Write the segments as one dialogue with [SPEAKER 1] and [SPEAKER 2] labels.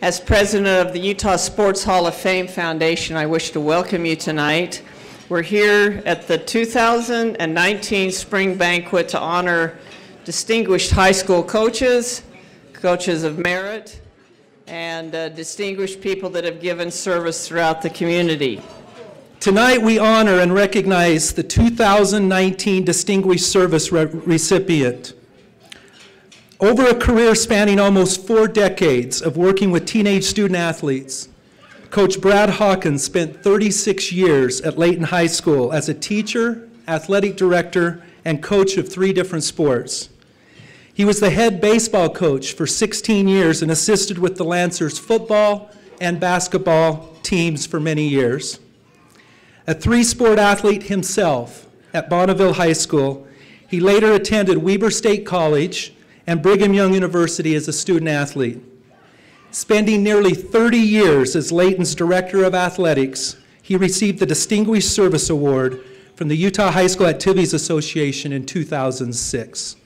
[SPEAKER 1] As president of the Utah Sports Hall of Fame Foundation, I wish to welcome you tonight. We're here at the 2019 Spring Banquet to honor distinguished high school coaches, coaches of merit, and distinguished people that have given service throughout the community.
[SPEAKER 2] Tonight we honor and recognize the 2019 Distinguished Service recipient. Over a career spanning almost 4 decades of working with teenage student athletes, Coach Brad Hawkins spent 36 years at Layton High School as a teacher, athletic director, and coach of 3 different sports. He was the head baseball coach for 16 years and assisted with the Lancers football and basketball teams for many years. A 3-sport athlete himself at Bonneville High School, he later attended Weber State College and Brigham Young University as a student athlete. Spending nearly 30 years as Layton's Director of Athletics, he received the Distinguished Service Award from the Utah High School Activities Association in 2006.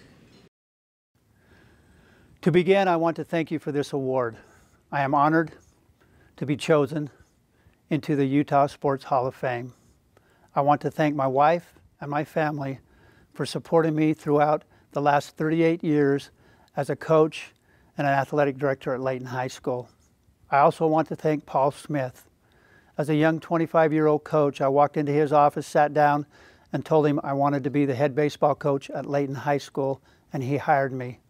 [SPEAKER 3] To begin, I want to thank you for this award. I am honored to be chosen into the Utah Sports Hall of Fame. I want to thank my wife and my family for supporting me throughout the last 38 years as a coach and an athletic director at Layton High School. I also want to thank Paul Smith. As a young 25-year-old coach, I walked into his office, sat down, and told him I wanted to be the head baseball coach at Layton High School, and he hired me.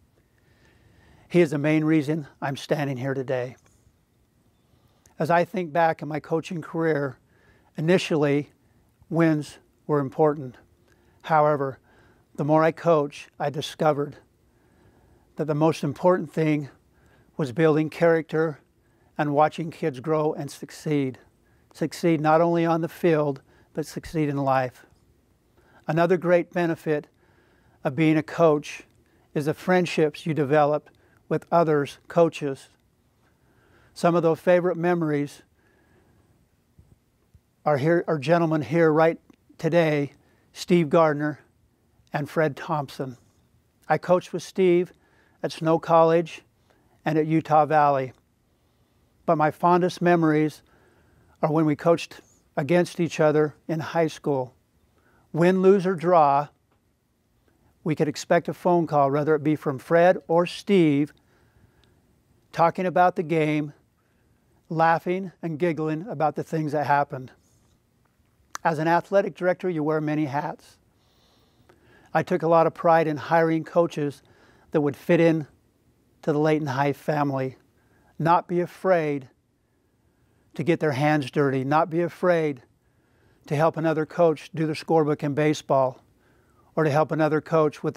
[SPEAKER 3] He is the main reason I'm standing here today. As I think back in my coaching career, initially, wins were important. However, the more I coach, I discovered that the most important thing was building character and watching kids grow and succeed. Succeed not only on the field, but succeed in life. Another great benefit of being a coach is the friendships you develop with others, coaches. Some of those favorite memories are gentlemen here right today, Steve Gardner and Fred Thompson. I coached with Steve at Snow College and at Utah Valley. But my fondest memories are when we coached against each other in high school. Win, lose, or draw, we could expect a phone call, whether it be from Fred or Steve, talking about the game, laughing and giggling about the things that happened. As an athletic director, you wear many hats. I took a lot of pride in hiring coaches that would fit in to the Layton High family, not be afraid to get their hands dirty, not be afraid to help another coach do the scorebook in baseball, or to help another coach with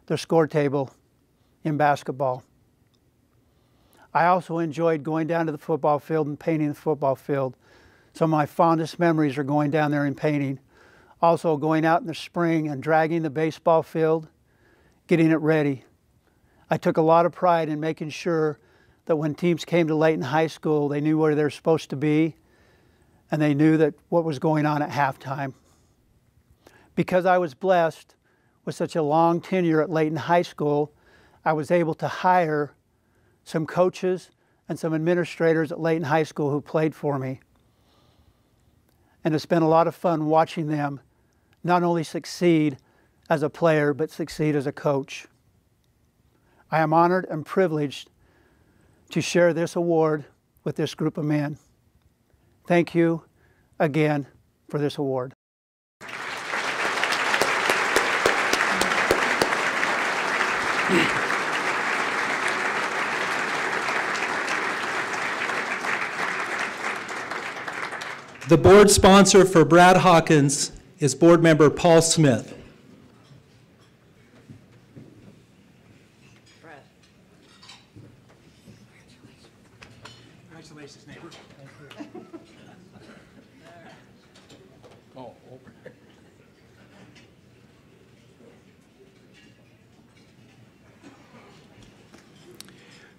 [SPEAKER 3] the score table in basketball. I also enjoyed going down to the football field and painting the football field. Some of my fondest memories are going down there and painting. Also going out in the spring and dragging the baseball field, getting it ready. I took a lot of pride in making sure that when teams came to Layton High School, they knew where they were supposed to be, and they knew that what was going on at halftime. Because I was blessed with such a long tenure at Layton High School, I was able to hire some coaches and some administrators at Layton High School who played for me. And it's been a lot of fun watching them not only succeed as a player, but succeed as a coach. I am honored and privileged to share this award with this group of men. Thank you again for this award.
[SPEAKER 2] The board sponsor for Brad Hawkins is board member Paul Smith.
[SPEAKER 1] Brad.
[SPEAKER 2] Congratulations, neighbor. Thank you. Oh, okay.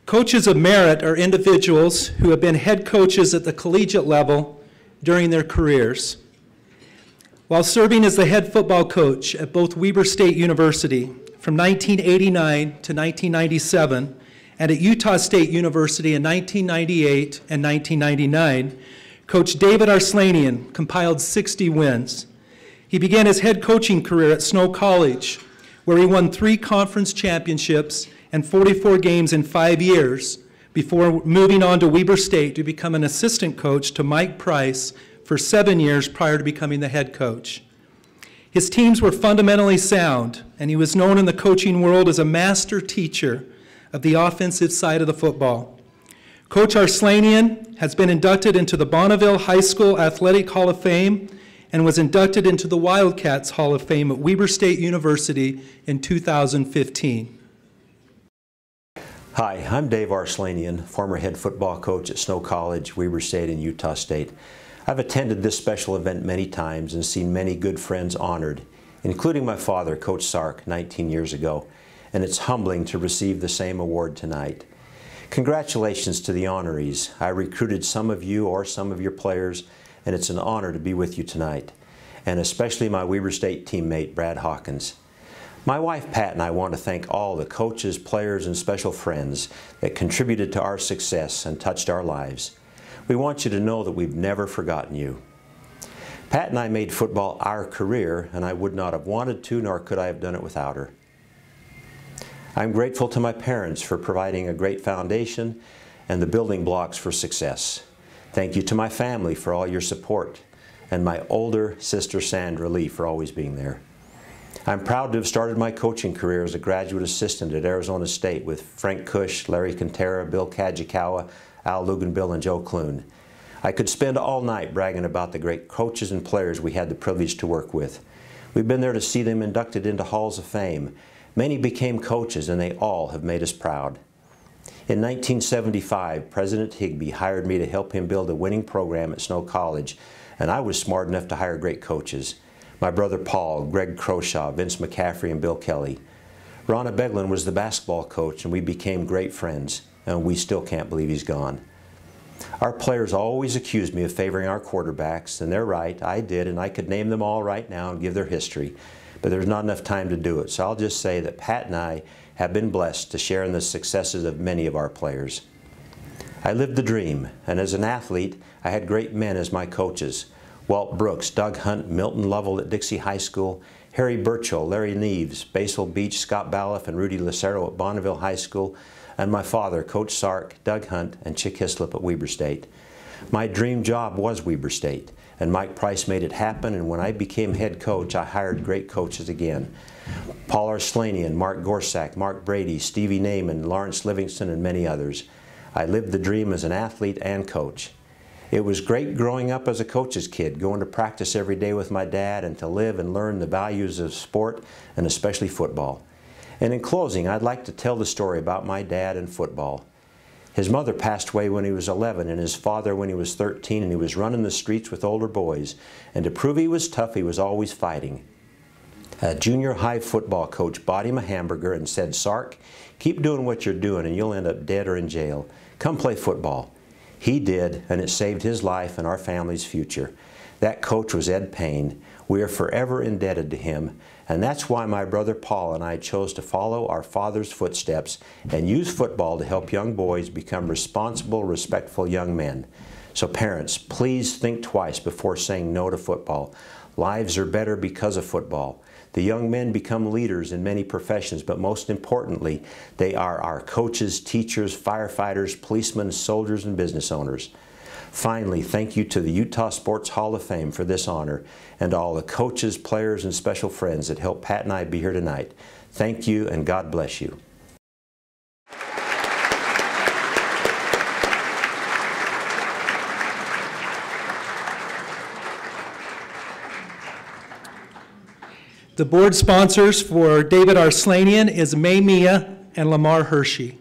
[SPEAKER 2] Coaches of merit are individuals who have been head coaches at the collegiate level during their careers. While serving as the head football coach at both Weber State University from 1989 to 1997 and at Utah State University in 1998 and 1999, Coach David Arslanian compiled 60 wins. He began his head coaching career at Snow College, where he won 3 conference championships and 44 games in 5 years before moving on to Weber State to become an assistant coach to Mike Price for 7 years prior to becoming the head coach. His teams were fundamentally sound, and he was known in the coaching world as a master teacher of the offensive side of the football. Coach Arslanian has been inducted into the Bonneville High School Athletic Hall of Fame and was inducted into the Wildcats Hall of Fame at Weber State University in 2015.
[SPEAKER 4] Hi, I'm Dave Arslanian, former head football coach at Snow College, Weber State, and Utah State. I've attended this special event many times and seen many good friends honored, including my father, Coach Sark, 19 years ago, and it's humbling to receive the same award tonight. Congratulations to the honorees. I recruited some of you or some of your players, and it's an honor to be with you tonight, and especially my Weber State teammate, Brad Hawkins. My wife, Pat, and I want to thank all the coaches, players, and special friends that contributed to our success and touched our lives. We want you to know that we've never forgotten you. Pat and I made football our career, and I would not have wanted to, nor could I have done it without her. I'm grateful to my parents for providing a great foundation and the building blocks for success. Thank you to my family for all your support, and my older sister Sandra Lee for always being there. I'm proud to have started my coaching career as a graduate assistant at Arizona State with Frank Cush, Larry Cantera, Bill Kajikawa, Al Luganbill, and Joe Clune. I could spend all night bragging about the great coaches and players we had the privilege to work with. We've been there to see them inducted into halls of fame. Many became coaches, and they all have made us proud. In 1975, President Higbee hired me to help him build a winning program at Snow College, and I was smart enough to hire great coaches. My brother Paul, Greg Croshaw, Vince McCaffrey, and Bill Kelly. Ronna Beglin was the basketball coach, and we became great friends, and we still can't believe he's gone. Our players always accused me of favoring our quarterbacks, and they're right, I did, and I could name them all right now and give their history, but there's not enough time to do it, so I'll just say that Pat and I have been blessed to share in the successes of many of our players. I lived the dream, and as an athlete, I had great men as my coaches. Walt Brooks, Doug Hunt, Milton Lovell at Dixie High School, Harry Burchill, Larry Neves, Basil Beach, Scott Balliff, and Rudy Lucero at Bonneville High School, and my father, Coach Sark, Doug Hunt, and Chick Hislop at Weber State. My dream job was Weber State, and Mike Price made it happen, and when I became head coach, I hired great coaches again. Paul Arslanian, Mark Gorsak, Mark Brady, Stevie Naiman, Lawrence Livingston, and many others. I lived the dream as an athlete and coach. It was great growing up as a coach's kid, going to practice every day with my dad and to live and learn the values of sport and especially football. And in closing, I'd like to tell the story about my dad and football. His mother passed away when he was 11 and his father when he was 13, and he was running the streets with older boys. And to prove he was tough, he was always fighting. A junior high football coach bought him a hamburger and said, "Sark, keep doing what you're doing and you'll end up dead or in jail. Come play football." He did, and it saved his life and our family's future. That coach was Ed Payne. We are forever indebted to him, and that's why my brother Paul and I chose to follow our father's footsteps and use football to help young boys become responsible, respectful young men. So parents, please think twice before saying no to football. Lives are better because of football. The young men become leaders in many professions, but most importantly, they are our coaches, teachers, firefighters, policemen, soldiers, and business owners. Finally, thank you to the Utah Sports Hall of Fame for this honor, and to all the coaches, players, and special friends that helped Pat and I be here tonight. Thank you, and God bless you.
[SPEAKER 2] The board sponsors for David Arslanian is May Mia and Lamar Hershey.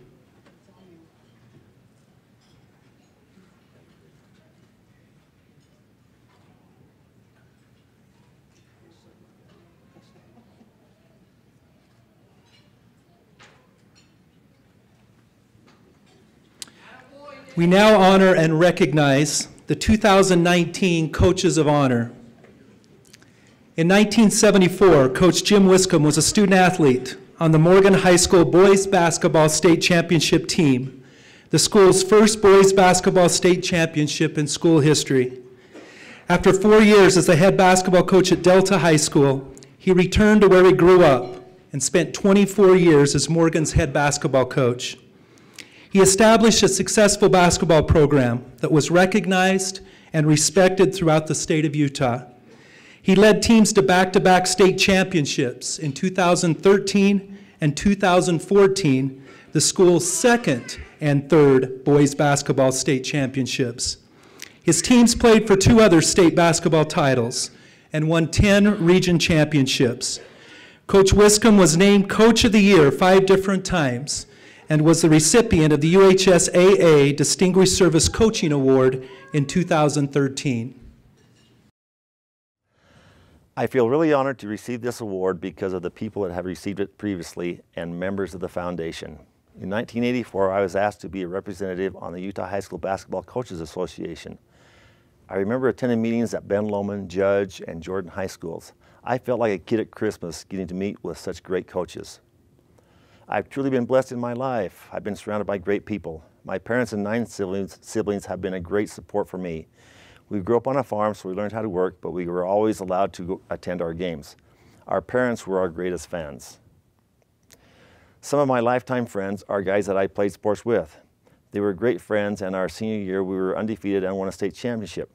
[SPEAKER 2] We now honor and recognize the 2019 Coaches of Honor. In 1974, Coach Jim Wiscombe was a student athlete on the Morgan High School boys basketball state championship team, the school's first boys basketball state championship in school history. After 4 years as the head basketball coach at Delta High School, he returned to where he grew up and spent 24 years as Morgan's head basketball coach. He established a successful basketball program that was recognized and respected throughout the state of Utah. He led teams to back-to-back state championships in 2013 and 2014, the school's second and third boys basketball state championships. His teams played for 2 other state basketball titles and won 10 region championships. Coach Wiscombe was named Coach of the Year 5 different times and was the recipient of the USHOFF Distinguished Service Coaching Award in 2013.
[SPEAKER 5] I feel really honored to receive this award because of the people that have received it previously and members of the foundation. In 1984, I was asked to be a representative on the Utah High School Basketball Coaches Association. I remember attending meetings at Ben Lomond, Judge, and Jordan High Schools. I felt like a kid at Christmas getting to meet with such great coaches. I've truly been blessed in my life. I've been surrounded by great people. My parents and 9 siblings have been a great support for me. We grew up on a farm, so we learned how to work, but we were always allowed to attend our games. Our parents were our greatest fans. Some of my lifetime friends are guys that I played sports with. They were great friends, and our senior year we were undefeated and won a state championship.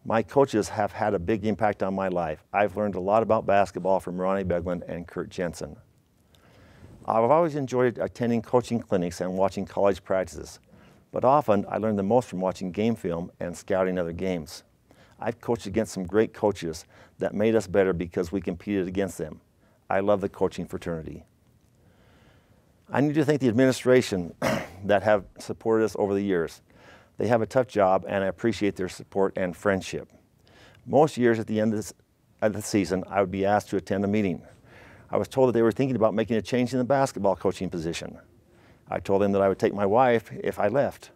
[SPEAKER 5] My coaches have had a big impact on my life. I've learned a lot about basketball from Ronnie Beglin and Kurt Jensen. I've always enjoyed attending coaching clinics and watching college practices. But often, I learned the most from watching game film and scouting other games. I've coached against some great coaches that made us better because we competed against them. I love the coaching fraternity. I need to thank the administration that have supported us over the years. They have a tough job, and I appreciate their support and friendship. Most years at the end of the season, I would be asked to attend a meeting. I was told that they were thinking about making a change in the basketball coaching position. I told them that I would take my wife if I left.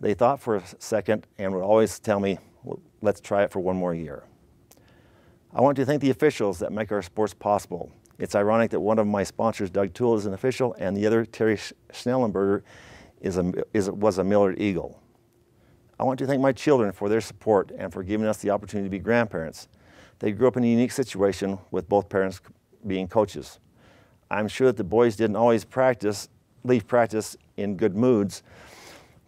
[SPEAKER 5] They thought for a second and would always tell me, well, let's try it for 1 more year. I want to thank the officials that make our sports possible. It's ironic that one of my sponsors, Doug Toole, is an official, and the other, Terry Schnellenberger, was a Millard Eagle. I want to thank my children for their support and for giving us the opportunity to be grandparents. They grew up in a unique situation with both parents being coaches. I'm sure that the boys didn't always leave practice in good moods,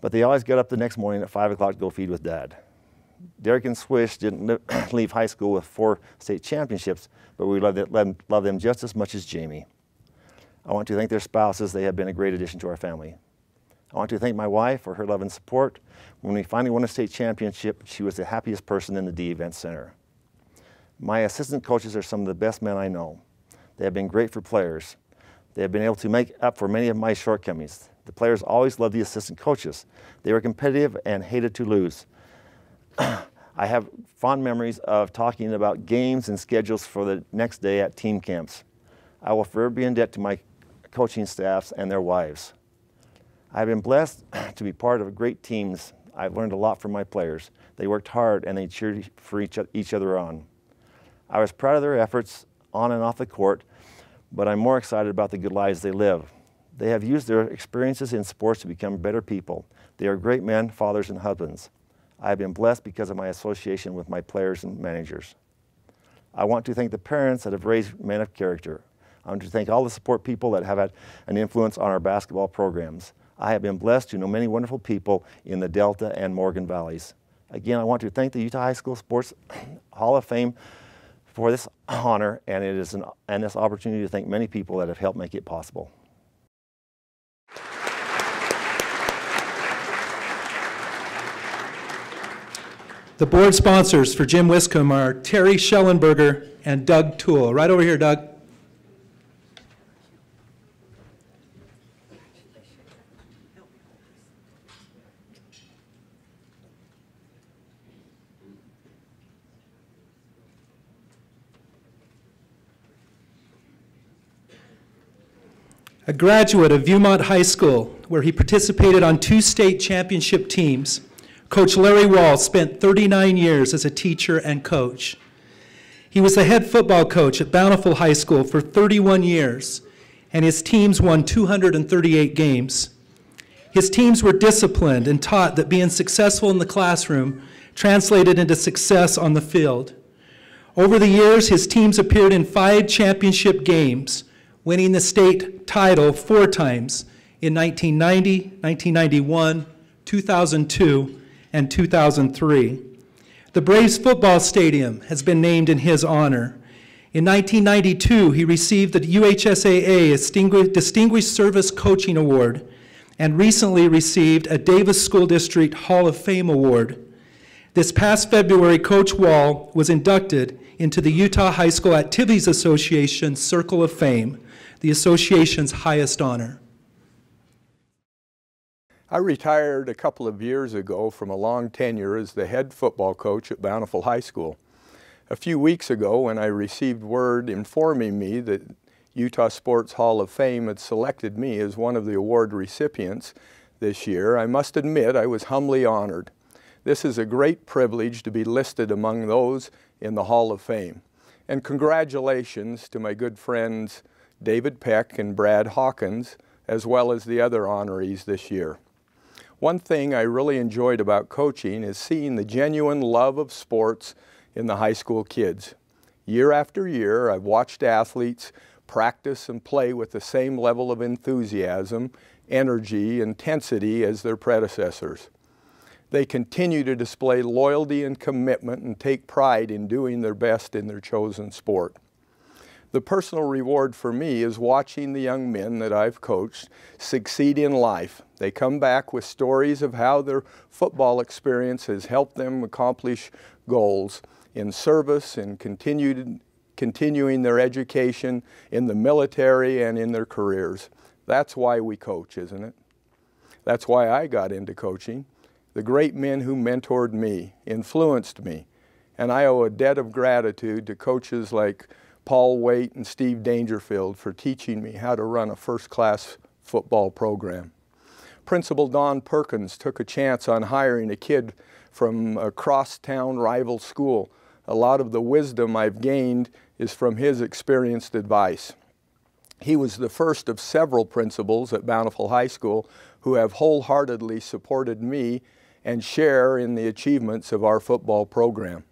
[SPEAKER 5] but they always got up the next morning at 5 o'clock to go feed with Dad. Derek and Swish didn't leave high school with 4 state championships, but we love them just as much as Jamie. I want to thank their spouses. They have been a great addition to our family. I want to thank my wife for her love and support. When we finally won a state championship, she was the happiest person in the D Event Center. My assistant coaches are some of the best men I know. They have been great for players. They have been able to make up for many of my shortcomings. The players always loved the assistant coaches. They were competitive and hated to lose. I have fond memories of talking about games and schedules for the next day at team camps. I will forever be in debt to my coaching staffs and their wives. I've been blessed to be part of great teams. I've learned a lot from my players. They worked hard and they cheered for each other on. I was proud of their efforts on and off the court, but I'm more excited about the good lives they live. They have used their experiences in sports to become better people. They are great men, fathers, and husbands. I have been blessed because of my association with my players and managers. I want to thank the parents that have raised men of character. I want to thank all the support people that have had an influence on our basketball programs. I have been blessed to know many wonderful people in the Delta and Morgan Valleys. Again, I want to thank the Utah High School Sports Hall of Fame for this honor, and this opportunity to thank many people that have helped make it possible.
[SPEAKER 2] The board sponsors for Jim Wiscombe are Terry Schellenberger and Doug Toole. Right over here, Doug. A graduate of Viewmont High School, where he participated on 2 state championship teams, Coach Larry Wall spent 39 years as a teacher and coach. He was the head football coach at Bountiful High School for 31 years, and his teams won 238 games. His teams were disciplined and taught that being successful in the classroom translated into success on the field. Over the years, his teams appeared in 5 championship games, winning the state title 4 times in 1990, 1991, 2002, and 2003. The Braves football stadium has been named in his honor. In 1992, he received the UHSAA Distinguished Service Coaching Award and recently received a Davis School District Hall of Fame Award. This past February, Coach Wall was inducted into the Utah High School Activities Association Circle of Fame, the association's highest honor.
[SPEAKER 6] I retired a couple of years ago from a long tenure as the head football coach at Bountiful High School. A few weeks ago, when I received word informing me that Utah Sports Hall of Fame had selected me as one of the award recipients this year, I must admit I was humbly honored. This is a great privilege to be listed among those in the Hall of Fame. And congratulations to my good friends David Peck and Brad Hawkins, as well as the other honorees this year. One thing I really enjoyed about coaching is seeing the genuine love of sports in the high school kids. Year after year, I've watched athletes practice and play with the same level of enthusiasm, energy, intensity as their predecessors. They continue to display loyalty and commitment and take pride in doing their best in their chosen sport. The personal reward for me is watching the young men that I've coached succeed in life. They come back with stories of how their football experience has helped them accomplish goals in service and continuing their education in the military and in their careers. That's why we coach, isn't it? That's why I got into coaching. The great men who mentored me, influenced me, and I owe a debt of gratitude to coaches like Paul Waite and Steve Dangerfield for teaching me how to run a first-class football program. Principal Don Perkins took a chance on hiring a kid from a crosstown rival school. A lot of the wisdom I've gained is from his experienced advice. He was the first of several principals at Bountiful High School who have wholeheartedly supported me and share in the achievements of our football program.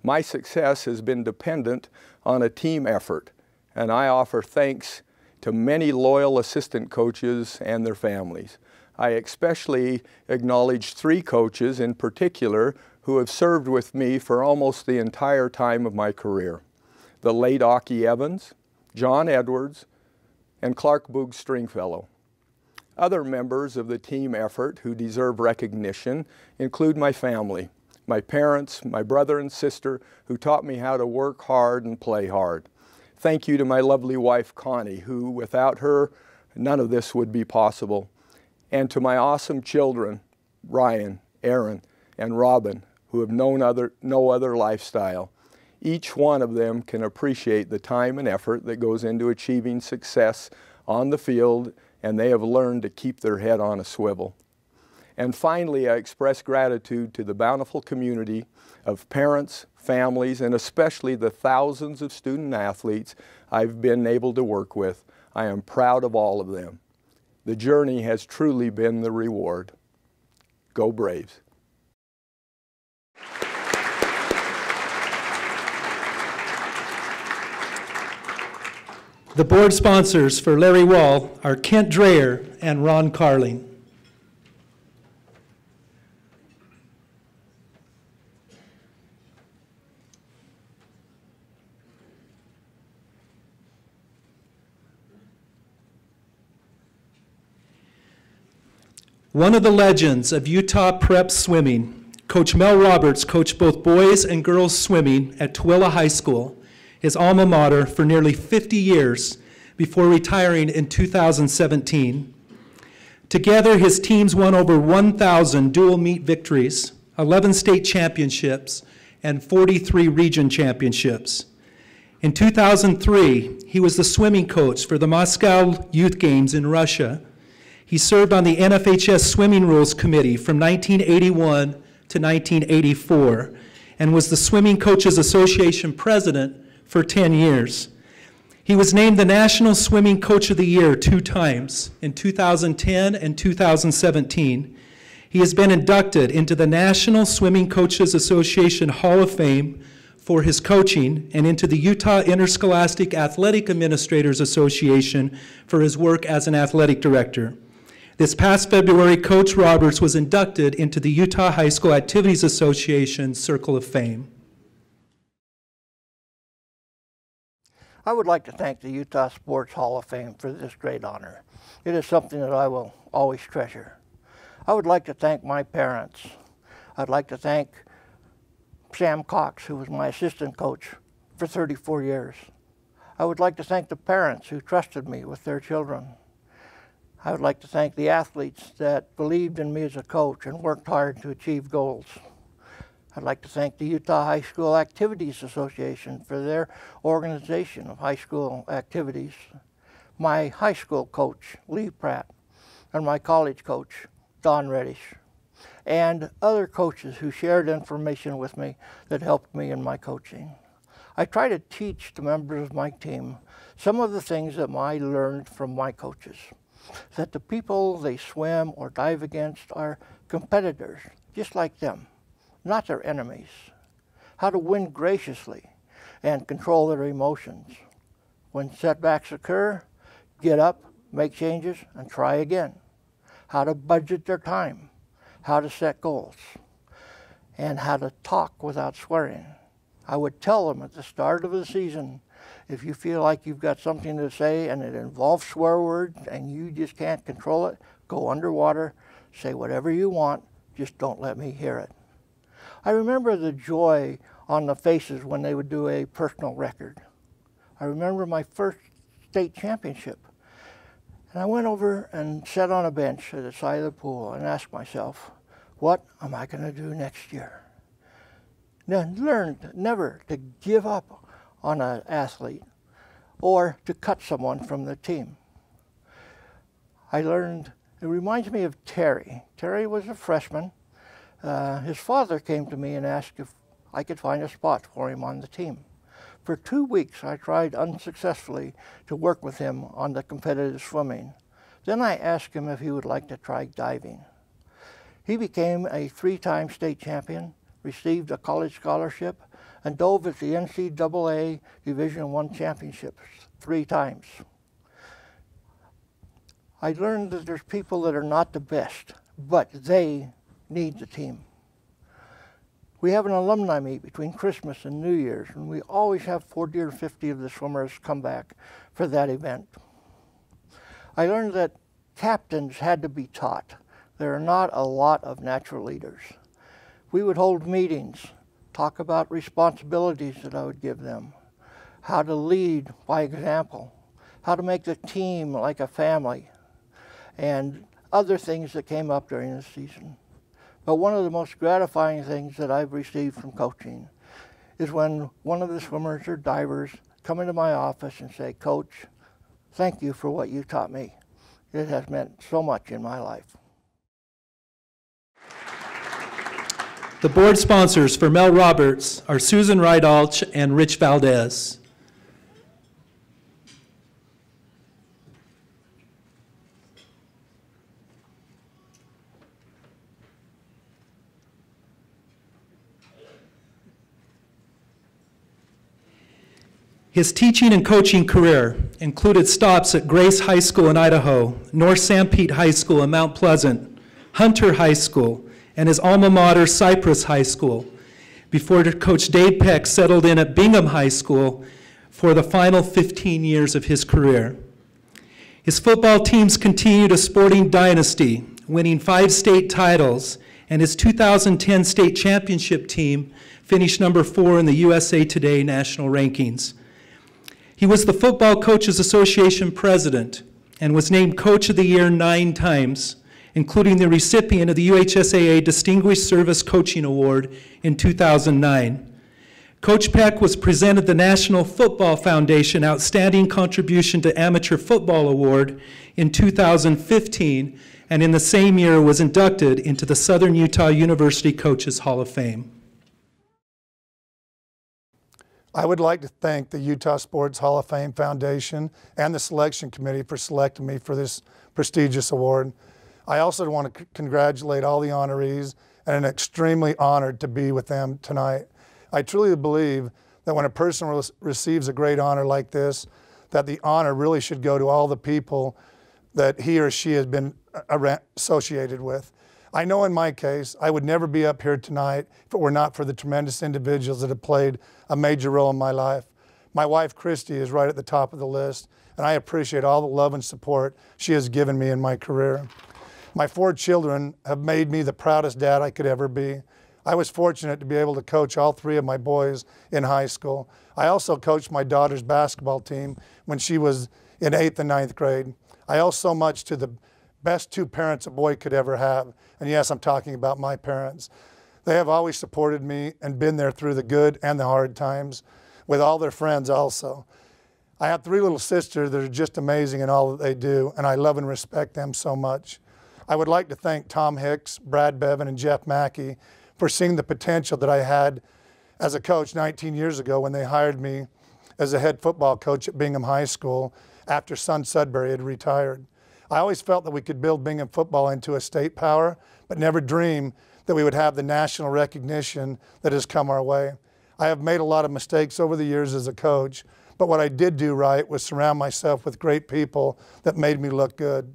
[SPEAKER 6] My success has been dependent on a team effort, and I offer thanks to many loyal assistant coaches and their families. I especially acknowledge 3 coaches in particular who have served with me for almost the entire time of my career. The late Aukie Evans, John Edwards, and Clark Boog Stringfellow. Other members of the team effort who deserve recognition include my family, my parents, my brother and sister who taught me how to work hard and play hard. Thank you to my lovely wife Connie, who without her, none of this would be possible. And to my awesome children, Ryan, Aaron, and Robin, who have known no other lifestyle. Each one of them can appreciate the time and effort that goes into achieving success on the field, and they have learned to keep their head on a swivel. And finally, I express gratitude to the bountiful community of parents, families, and especially the thousands of student athletes I've been able to work with. I am proud of all of them. The journey has truly been the reward. Go Braves.
[SPEAKER 2] The board sponsors for Larry Wall are Kent Dreyer and Ron Carling. One of the legends of Utah prep swimming, Coach Mel Roberts coached both boys and girls swimming at Tooele High School, his alma mater, for nearly 50 years before retiring in 2017. Together, his teams won over 1,000 dual meet victories, 11 state championships, and 43 region championships. In 2003, he was the swimming coach for the Moscow Youth Games in Russia. He served on the NFHS Swimming Rules Committee from 1981 to 1984, and was the Swimming Coaches Association president for 10 years. He was named the National Swimming Coach of the Year 2 times, in 2010 and 2017. He has been inducted into the National Swimming Coaches Association Hall of Fame for his coaching and into the Utah Interscholastic Athletic Administrators Association for his work as an athletic director. This past February, Coach Roberts was inducted into the Utah High School Activities Association Circle of Fame.
[SPEAKER 7] I would like to thank the Utah Sports Hall of Fame for this great honor. It is something that I will always treasure. I would like to thank my parents. I'd like to thank Sam Cox, who was my assistant coach for 34 years. I would like to thank the parents who trusted me with their children. I would like to thank the athletes that believed in me as a coach and worked hard to achieve goals. I'd like to thank the Utah High School Activities Association for their organization of high school activities, my high school coach, Lee Pratt, and my college coach, Don Reddish, and other coaches who shared information with me that helped me in my coaching. I try to teach the members of my team some of the things that I learned from my coaches, that the people they swim or dive against are competitors, just like them, not their enemies, how to win graciously and control their emotions. When setbacks occur, get up, make changes, and try again. How to budget their time, how to set goals, and how to talk without swearing. I would tell them at the start of the season, if you feel like you've got something to say and it involves swear words and you just can't control it, go underwater, say whatever you want, just don't let me hear it. I remember the joy on the faces when they would do a personal record. I remember my first state championship. And I went over and sat on a bench at the side of the pool and asked myself, what am I going to do next year? Then learned never to give up on an athlete or to cut someone from the team. I learned, it reminds me of Terry. Terry was a freshman. His father came to me and asked if I could find a spot for him on the team. For 2 weeks, I tried unsuccessfully to work with him on the competitive swimming. Then I asked him if he would like to try diving. He became a 3-time state champion, received a college scholarship, and dove at the NCAA Division I championships 3 times. I learned that there's people that are not the best, but they need the team. We have an alumni meet between Christmas and New Year's, and we always have 40 or 50 of the swimmers come back for that event. I learned that captains had to be taught. There are not a lot of natural leaders. We would hold meetings, talk about responsibilities that I would give them, how to lead by example, how to make the team like a family, and other things that came up during the season. But one of the most gratifying things that I've received from coaching is when one of the swimmers or divers come into my office and say, Coach, thank you for what you taught me. It has meant so much in my life.
[SPEAKER 2] The board sponsors for Mel Roberts are Susan Rydalch and Rich Valdez. His teaching and coaching career included stops at Grace High School in Idaho, North Sanpete High School in Mount Pleasant, Hunter High School, and his alma mater, Cypress High School, before Coach Dave Peck settled in at Bingham High School for the final 15 years of his career. His football teams continued a sporting dynasty, winning 5 state titles, and his 2010 state championship team finished number 4 in the USA Today national rankings. He was the Football Coaches Association president and was named Coach of the Year 9 times, including the recipient of the UHSAA Distinguished Service Coaching Award in 2009. Coach Peck was presented the National Football Foundation Outstanding Contribution to Amateur Football Award in 2015, and in the same year was inducted into the Southern Utah University Coaches Hall of Fame.
[SPEAKER 8] I would like to thank the Utah Sports Hall of Fame Foundation and the selection committee for selecting me for this prestigious award. I also want to congratulate all the honorees and am extremely honored to be with them tonight. I truly believe that when a person receives a great honor like this, that the honor really should go to all the people that he or she has been associated with. I know in my case, I would never be up here tonight if it were not for the tremendous individuals that have played a major role in my life. My wife, Christy, is right at the top of the list, and I appreciate all the love and support she has given me in my career. My 4 children have made me the proudest dad I could ever be. I was fortunate to be able to coach all 3 of my boys in high school. I also coached my daughter's basketball team when she was in 8th and 9th grade. I owe so much to the best 2 parents a boy could ever have. And yes, I'm talking about my parents. They have always supported me and been there through the good and the hard times, with all their friends also. I have 3 little sisters that are just amazing in all that they do, and I love and respect them so much. I would like to thank Tom Hicks, Brad Bevan, and Jeff Mackey for seeing the potential that I had as a coach 19 years ago when they hired me as a head football coach at Bingham High School after son Sudbury had retired. I always felt that we could build Bingham football into a state power, but never dreamed that we would have the national recognition that has come our way. I have made a lot of mistakes over the years as a coach, but what I did do right was surround myself with great people that made me look good.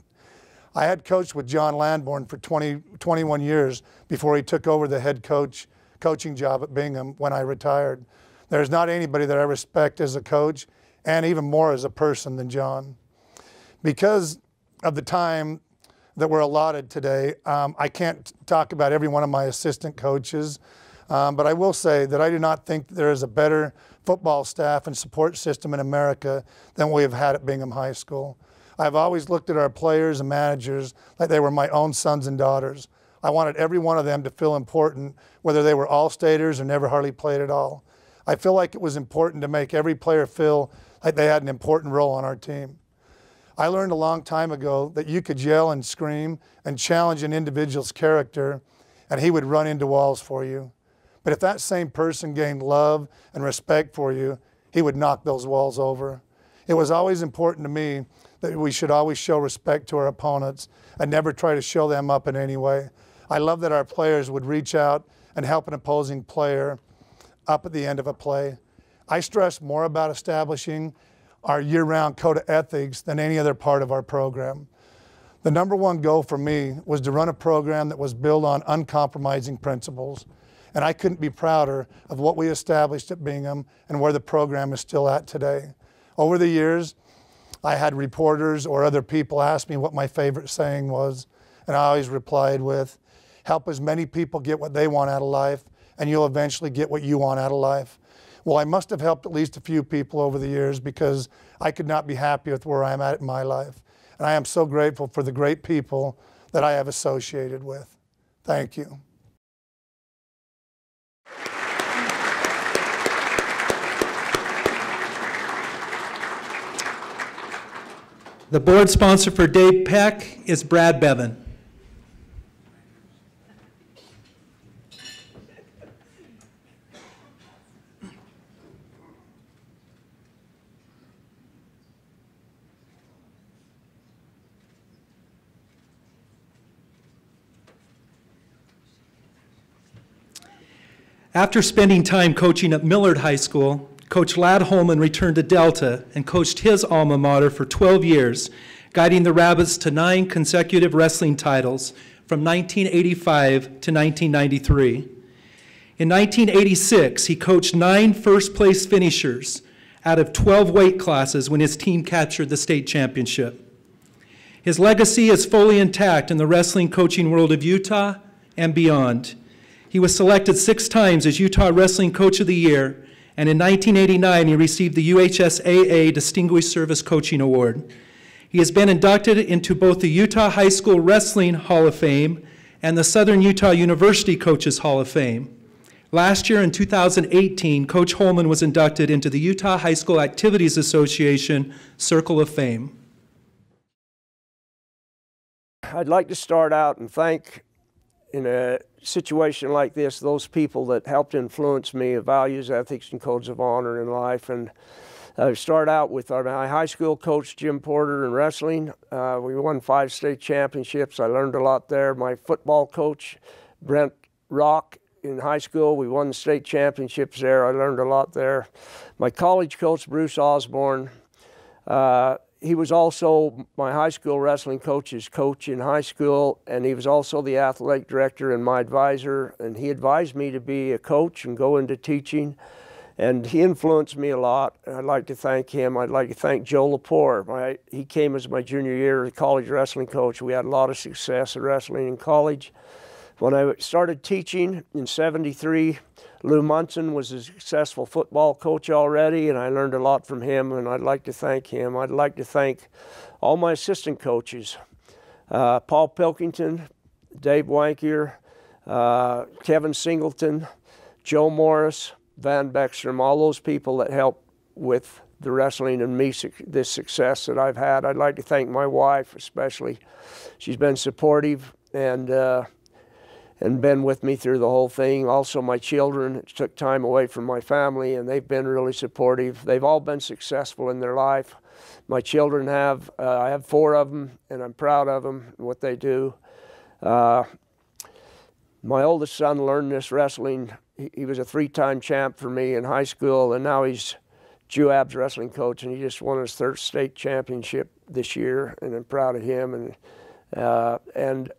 [SPEAKER 8] I had coached with John Lamborn for 21 years before he took over the head coaching job at Bingham when I retired. There's not anybody that I respect as a coach and even more as a person than John. Because of the time that we're allotted today, I can't talk about every one of my assistant coaches, but I will say that I do not think there is a better football staff and support system in America than we have had at Bingham High School. I've always looked at our players and managers like they were my own sons and daughters. I wanted every one of them to feel important, whether they were all-staters or never hardly played at all. I feel like it was important to make every player feel like they had an important role on our team. I learned a long time ago that you could yell and scream and challenge an individual's character, and he would run into walls for you. But if that same person gained love and respect for you, he would knock those walls over. It was always important to me that we should always show respect to our opponents and never try to show them up in any way. I love that our players would reach out and help an opposing player up at the end of a play. I stress more about establishing our year-round code of ethics than any other part of our program. The #1 goal for me was to run a program that was built on uncompromising principles, and I couldn't be prouder of what we established at Bingham and where the program is still at today. Over the years, I had reporters or other people ask me what my favorite saying was, and I always replied with, help as many people get what they want out of life, and you'll eventually get what you want out of life. Well, I must have helped at least a few people over the years because I could not be happy with where I'm at in my life. And I am so grateful for the great people that I have associated with. Thank you.
[SPEAKER 2] The board sponsor for Dave Peck is Brad Bevan. After spending time coaching at Millard High School, Coach Ladd Holman returned to Delta and coached his alma mater for 12 years, guiding the Rabbits to 9 consecutive wrestling titles from 1985 to 1993. In 1986, he coached 9 first-place finishers out of 12 weight classes when his team captured the state championship. His legacy is fully intact in the wrestling coaching world of Utah and beyond. He was selected 6 times as Utah Wrestling Coach of the Year, and in 1989, he received the USHOFF Distinguished Service Coaching Award. He has been inducted into both the Utah High School Wrestling Hall of Fame and the Southern Utah University Coaches Hall of Fame. Last year, in 2018, Coach Holman was inducted into the Utah High School Activities Association Circle of Fame.
[SPEAKER 9] I'd like to start out and thank in a situation like this, those people that helped influence me, values, ethics, and codes of honor in life. And I start out with my high school coach, Jim Porter, in wrestling. We won 5 state championships. I learned a lot there. My football coach, Brent Rock, in high school, we won the state championships there. I learned a lot there. My college coach, Bruce Osborne, he was also my high school wrestling coach's coach in high school, and he was also the athletic director and my advisor, and he advised me to be a coach and go into teaching, and he influenced me a lot. I'd like to thank him. I'd like to thank Joe Lepore. He came as my junior year as college wrestling coach. We had a lot of success in wrestling in college. When I started teaching in '73, Lou Munson was a successful football coach already, and I learned a lot from him, and I'd like to thank him. I'd like to thank all my assistant coaches, Paul Pilkington, Dave Wankier, Kevin Singleton, Joe Morris, Van Beckstrom, all those people that helped with the wrestling and me, this success that I've had. I'd like to thank my wife especially. She's been supportive and been with me through the whole thing. Also my children, it took time away from my family, and they've been really supportive. They've all been successful in their life. My children have, I have 4 of them, and I'm proud of them and what they do. My oldest son learned this wrestling. He was a 3-time champ for me in high school, and now he's JUAB's wrestling coach, and he just won his 3rd state championship this year, and I'm proud of him. And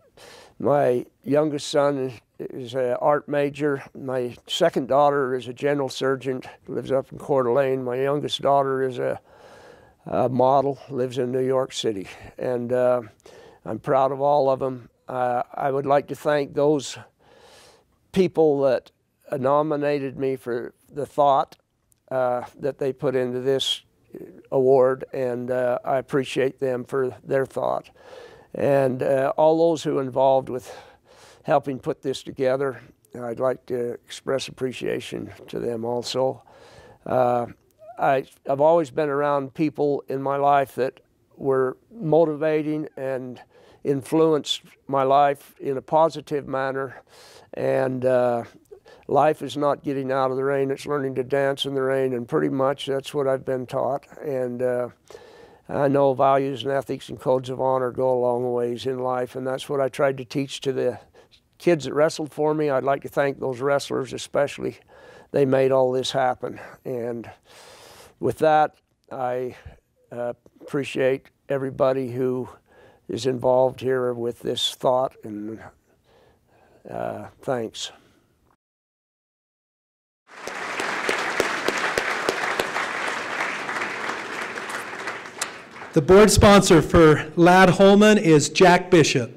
[SPEAKER 9] my youngest son is an art major. My second daughter is a general surgeon, lives up in Coeur d'Alene. My youngest daughter is a model, lives in New York City. And I'm proud of all of them. I would like to thank those people that nominated me for the thought that they put into this award, and I appreciate them for their thought. And all those who involved with helping put this together, I'd like to express appreciation to them also. I've always been around people in my life that were motivating and influenced my life in a positive manner. And life is not getting out of the rain, it's learning to dance in the rain, and pretty much that's what I've been taught. And I know values and ethics and codes of honor go a long ways in life, and that's what I tried to teach to the kids that wrestled for me. I'd like to thank those wrestlers especially. They made all this happen. And with that, I appreciate everybody who is involved here with this thought, and thanks.
[SPEAKER 2] The board sponsor for Ladd Holman is Jack Bishop.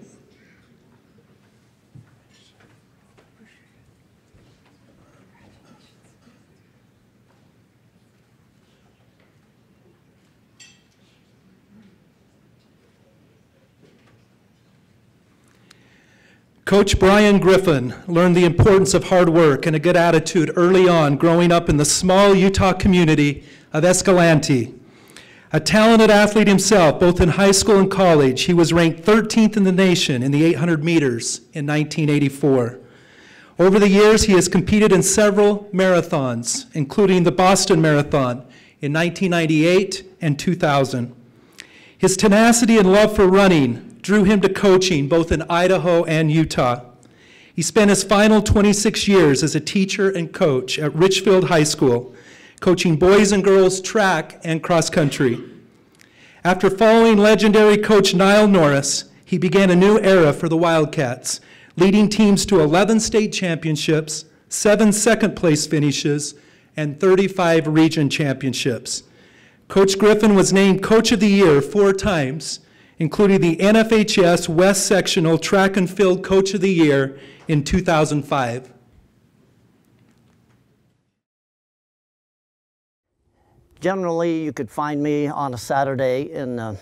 [SPEAKER 2] Coach Brian Griffin learned the importance of hard work and a good attitude early on, growing up in the small Utah community of Escalante. A talented athlete himself, both in high school and college, he was ranked 13th in the nation in the 800 meters in 1984. Over the years, he has competed in several marathons, including the Boston Marathon in 1998 and 2000. His tenacity and love for running drew him to coaching both in Idaho and Utah. He spent his final 26 years as a teacher and coach at Richfield High School, coaching boys and girls track and cross country. After following legendary coach Niall Norris, he began a new era for the Wildcats, leading teams to 11 state championships, 7 second-place finishes, and 35 region championships. Coach Griffin was named Coach of the Year 4 times, including the NFHS West Sectional Track and Field Coach of the Year in 2005.
[SPEAKER 10] Generally, you could find me on a Saturday in the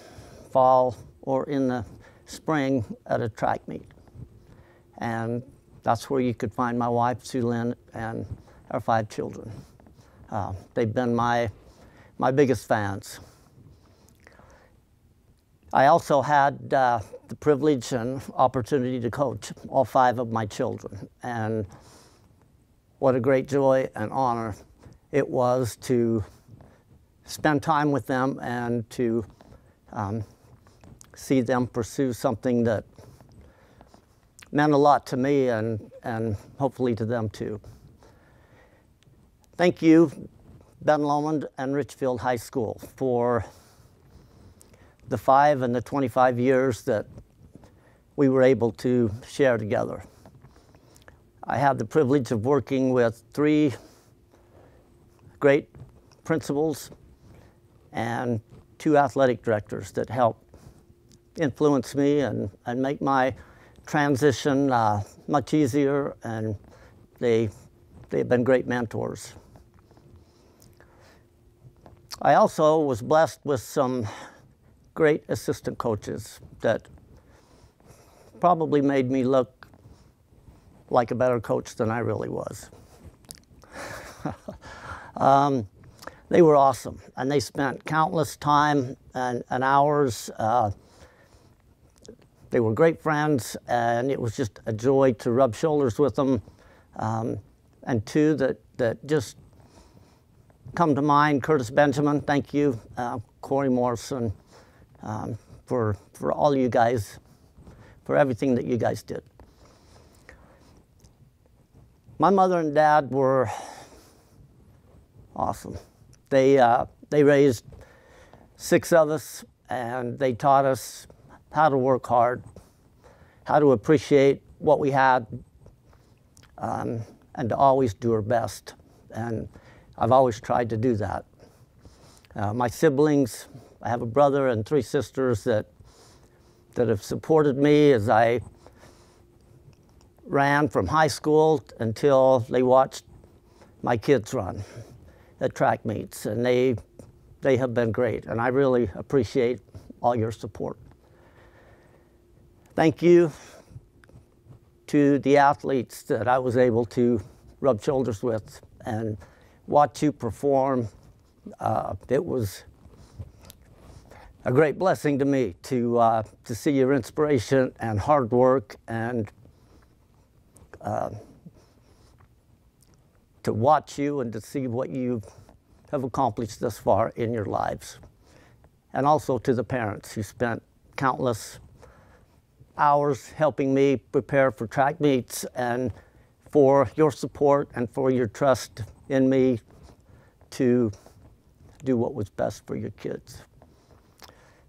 [SPEAKER 10] fall or in the spring at a track meet. And that's where you could find my wife, Sue Lynn, and our 5 children. They've been my biggest fans. I also had the privilege and opportunity to coach all 5 of my children. And what a great joy and honor it was to spend time with them and to see them pursue something that meant a lot to me and hopefully to them too. Thank you, Ben Lomond and Richfield High School, for the 5 and the 25 years that we were able to share together. I had the privilege of working with 3 great principals and 2 athletic directors that helped influence me and make my transition much easier, and they've been great mentors. I also was blessed with some great assistant coaches that probably made me look like a better coach than I really was. They were awesome, and they spent countless time and hours. They were great friends, and it was just a joy to rub shoulders with them. And 2 that just come to mind: Curtis Benjamin, thank you, Corey Morrison, for all you guys, for everything that you guys did. My mother and dad were awesome. They raised 6 of us, and they taught us how to work hard, how to appreciate what we had, and to always do our best. And I've always tried to do that. My siblings, I have a brother and 3 sisters that have supported me as I ran from high school until they watched my kids run at track meets, and they have been great, and I really appreciate all your support. Thank you to the athletes that I was able to rub shoulders with and watch you perform. It was a great blessing to me to see your inspiration and hard work, and to watch you and to see what you have accomplished thus far in your lives. And also to the parents who spent countless hours helping me prepare for track meets, and for your support and for your trust in me to do what was best for your kids.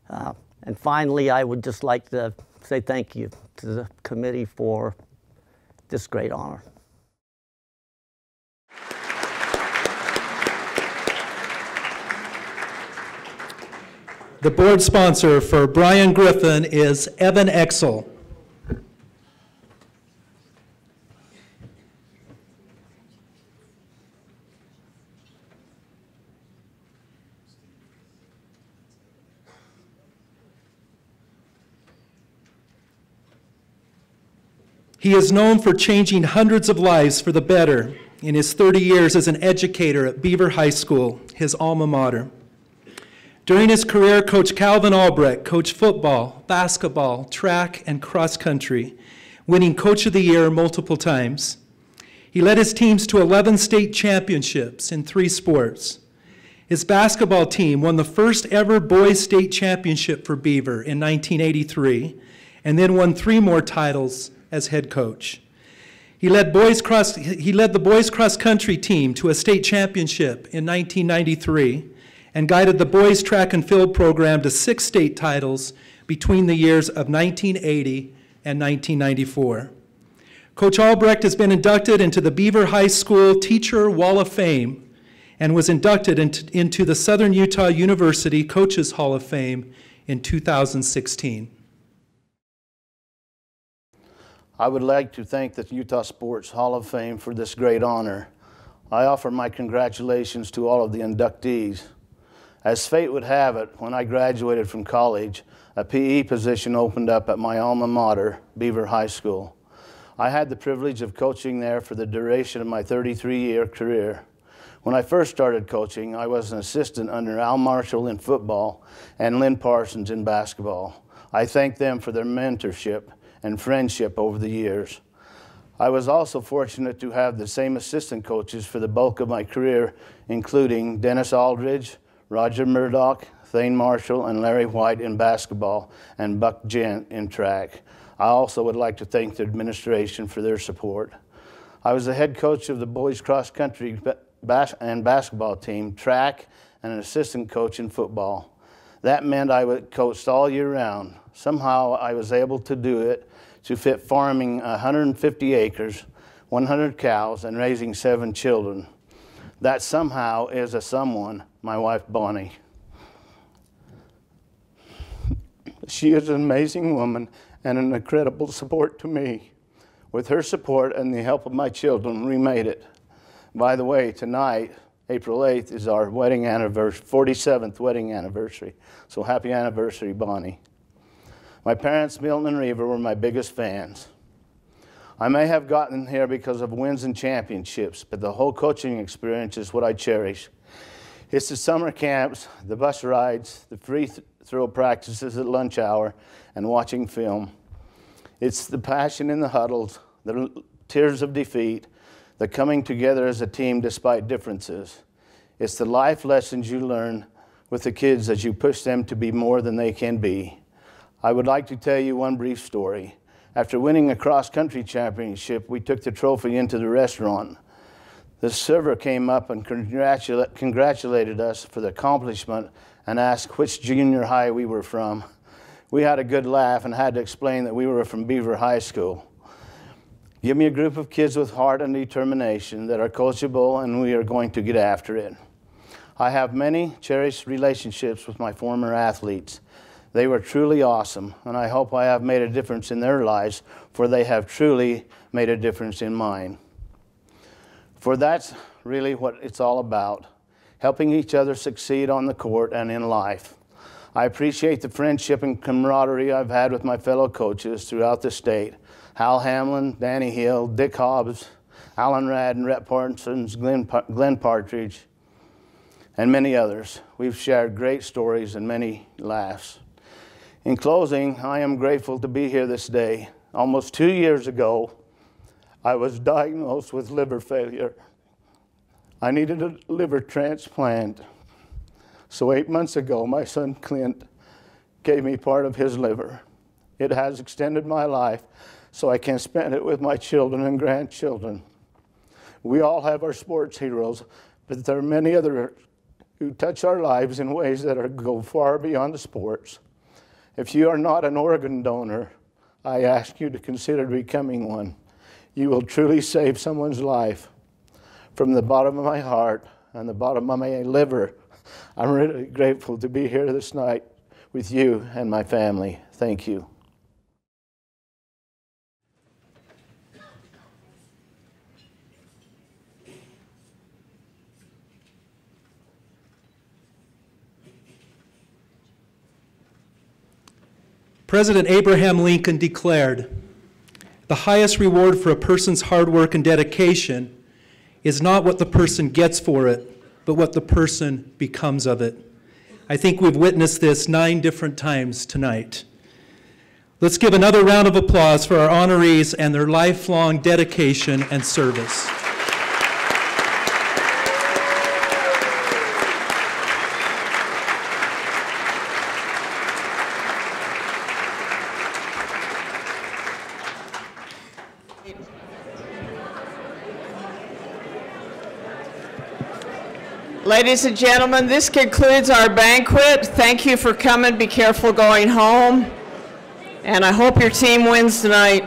[SPEAKER 10] And finally, I would just like to say thank you to the committee for this great honor.
[SPEAKER 2] The board sponsor for Brian Griffin is Evan Exel. He is known for changing hundreds of lives for the better in his 30 years as an educator at Beaver High School, his alma mater. During his career, Coach Calvin Albrecht coached football, basketball, track, and cross country, winning Coach of the Year multiple times. He led his teams to 11 state championships in 3 sports. His basketball team won the first ever boys state championship for Beaver in 1983, and then won 3 more titles as head coach. He led the boys cross country team to a state championship in 1993, and guided the boys track and field program to 6 state titles between the years of 1980 and 1994. Coach Albrecht has been inducted into the Beaver High School Teacher Wall of Fame and was inducted into the Southern Utah University Coaches Hall of Fame in 2016.
[SPEAKER 11] I would like to thank the Utah Sports Hall of Fame for this great honor. I offer my congratulations to all of the inductees. As fate would have it, when I graduated from college, a PE position opened up at my alma mater, Beaver High School. I had the privilege of coaching there for the duration of my 33-year career. When I first started coaching, I was an assistant under Al Marshall in football and Lynn Parsons in basketball. I thank them for their mentorship and friendship over the years. I was also fortunate to have the same assistant coaches for the bulk of my career, including Dennis Aldridge, Roger Murdoch, Thane Marshall, and Larry White in basketball, and Buck Gent in track. I also would like to thank the administration for their support. I was the head coach of the boys cross country and basketball team, track, and an assistant coach in football. That meant I was coached all year round. Somehow I was able to do it to fit farming 150 acres, 100 cows, and raising 7 children. That somehow is a someone, my wife Bonnie. She is an amazing woman and an incredible support to me. With her support and the help of my children, we made it. By the way, tonight, April 8th, is our wedding anniversary, 47th wedding anniversary. So happy anniversary, Bonnie. My parents, Milton and Reva, were my biggest fans. I may have gotten here because of wins and championships, but the whole coaching experience is what I cherish. It's the summer camps, the bus rides, the free throw practices at lunch hour, and watching film. It's the passion in the huddles, the tears of defeat, the coming together as a team despite differences. It's the life lessons you learn with the kids as you push them to be more than they can be. I would like to tell you one brief story. After winning a cross-country championship, we took the trophy into the restaurant. The server came up and congratulated us for the accomplishment and asked which junior high we were from. We had a good laugh and had to explain that we were from Beaver High School. Give me a group of kids with heart and determination that are coachable, and we are going to get after it. I have many cherished relationships with my former athletes. They were truly awesome, and I hope I have made a difference in their lives, for they have truly made a difference in mine. For that's really what it's all about, helping each other succeed on the court and in life. I appreciate the friendship and camaraderie I've had with my fellow coaches throughout the state. Hal Hamlin, Danny Hill, Dick Hobbs, Alan Radden, Rhett Parsons, Glenn Partridge, and many others. We've shared great stories and many laughs. In closing, I am grateful to be here this day. Almost 2 years ago, I was diagnosed with liver failure. I needed a liver transplant. So 8 months ago, my son Clint gave me part of his liver. It has extended my life so I can spend it with my children and grandchildren. We all have our sports heroes, but there are many others who touch our lives in ways that go far beyond the sports. If you are not an organ donor, I ask you to consider becoming one. You will truly save someone's life. From the bottom of my heart and the bottom of my liver, I'm really grateful to be here this night with you and my family. Thank you.
[SPEAKER 2] President Abraham Lincoln declared, "The highest reward for a person's hard work and dedication is not what the person gets for it, but what the person becomes of it." I think we've witnessed this 9 different times tonight. Let's give another round of applause for our honorees and their lifelong dedication and service.
[SPEAKER 1] Ladies and gentlemen, this concludes our banquet. Thank you for coming. Be careful going home. And I hope your team wins tonight.